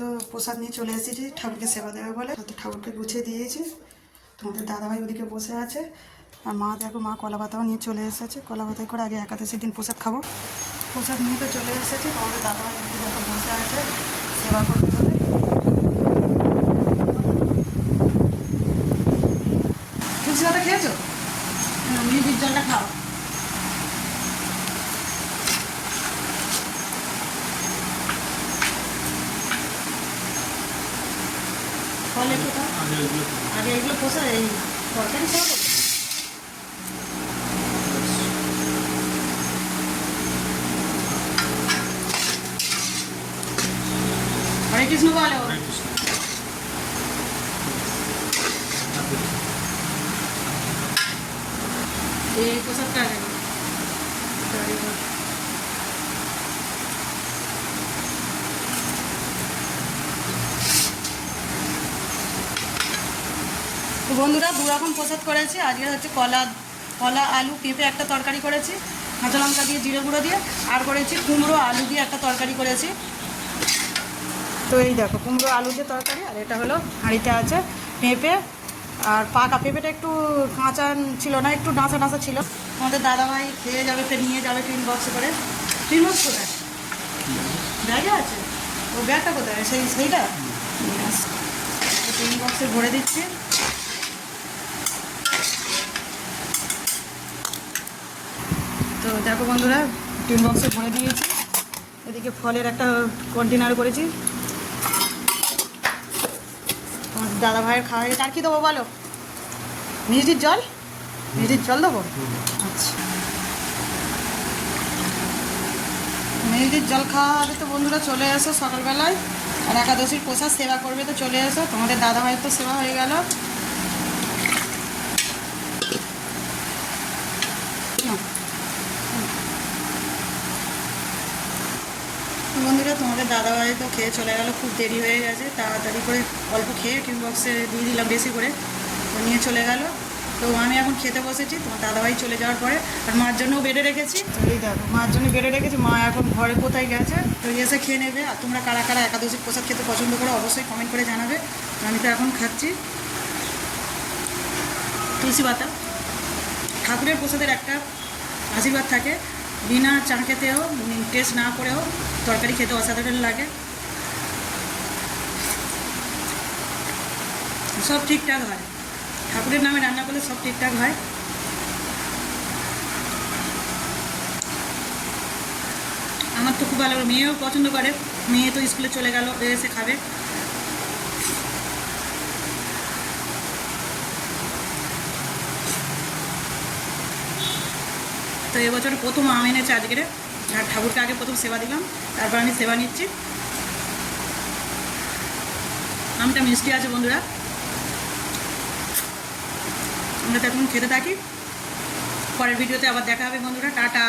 তো প্রসাদ নিয়ে চলে এসেছি ঠাকুরকে সেবা দেবে বলে, তো ঠাকুরকে গুছিয়ে দিয়েছি। তোমাদের দাদাভাই ওদিকে বসে আছে, আর মা দেখো মা কলা পাতাও নিয়ে চলে এসেছে। কলা পাতায় করে আগে একাদশীর দিন প্রসাদ খাবো। প্রসাদ নিয়ে তো চলে এসেছি, তোমাদের দাদাভাই ওদিকে দেখো বসে আছে সেবা করতে বলে। তুলসী পাতা খেয়েছো? মিষ্টির জলটা খাও। ফলে কোথাও আগে এগুলো পোষা এই তরকারি খাওয়া। হরে কৃষ্ণ বলো। এই প্রসাদটা আগে তো বন্ধুরা দু রকম প্রসাদ করেছি। আজকে হচ্ছে কলা আলু পেঁপে একটা তরকারি করেছি, কাঁচা লঙ্কা দিয়ে জিরে গুঁড়ো দিয়ে, আর করেছি কুমড়ো আলু দিয়ে একটা তরকারি করেছি। তো এই দেখো কুমড়ো আলু দিয়ে তরকারি, আর এটা হলো হাঁড়িতে আছে পেঁপে, আর পাকা পেঁপেটা একটু কাঁচা ছিল না, একটু ডাঁচা ডাঁচা ছিল। আমাদের দাদাভাই খেয়ে যাবে, ফের নিয়ে যাবে টিন বক্সে করে। টিন বক্স কোথায়? ব্যাগে আছে। ও ব্যাগটা কোথায়? সেইটা টিন বক্সে ভরে দিচ্ছি। তো দেখো বন্ধুরা টিন বক্সে ভরে দিয়েছি। এদিকে ফলের একটা কন্টেনার করেছি। আমার দাদা ভাইয়ের খাওয়া হয়ে গেছে। আর কি দেবো বলো? মিষ্টির জল দেবো। আচ্ছা, মিষ্টির জল খাওয়া হবে তো বন্ধুরা চলে এসো সকালবেলায়। আর একাদশীর প্রসাদ সেবা করবে তো চলে এসো। তোমাদের দাদা ভাইয়ের তো সেবা হয়ে গেল। বন্ধুরা তোমাদের দাদাভাই তো খেয়ে চলে গেল, খুব দেরি হয়ে গেছে। তাড়াতাড়ি করে অল্প খেয়ে টিফিন বক্সে দিয়ে দিলাম বেশি করে, তো নিয়ে চলে গেল। তো আমি এখন খেতে বসেছি তোমার দাদাভাই চলে যাওয়ার পরে। আর মার জন্যও বেড়ে রেখেছি। তো এই দেখো মার জন্য বেড়ে রেখেছি, মা এখন ঘরে কোথায় গেছে, তো এসে খেয়ে নেবে। আর তোমরা কারা কারা একাদশীর প্রসাদ খেতে পছন্দ করো অবশ্যই কমেন্ট করে জানাবে। আমি তো এখন খাচ্ছি তুলসী পাতা। ঠাকুরের প্রসাদের একটা আশীর্বাদ থাকে, বিনা চাঁকেতেও টেস্ট না করেও তরকারি খেতে অসাধারণ লাগে। সব ঠিকঠাক হয়, ঠাকুরের নামে রান্না করলে সব ঠিকঠাক হয়। আমার তো খুব ভালো, মেয়েও পছন্দ করে। মেয়ে তো স্কুলে চলে গেল, এসে খাবে। তো এবছর প্রথম আম এনেছে আজকের, আর ঠাকুরকে আগে প্রথম সেবা দিলাম, তারপর আমি সেবা নিচ্ছি। আমটা মিষ্টি আছে বন্ধুরা। আমরা তো এখন খেতে থাকি, পরের ভিডিওতে আবার দেখা হবে বন্ধুরা। টাটা।